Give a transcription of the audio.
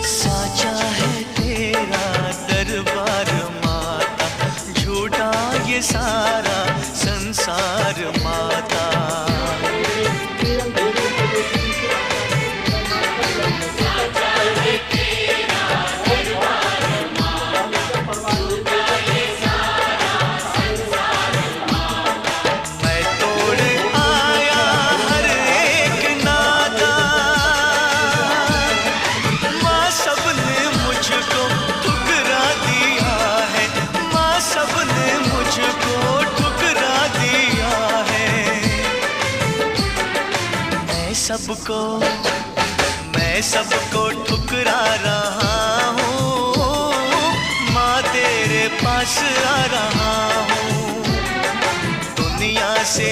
साचा है तेरा दरबार माता, झूठा ये सारा संसार माता। सबको मैं सबको ठुकरा रहा हूँ, माँ तेरे पास आ रहा हूँ। दुनिया से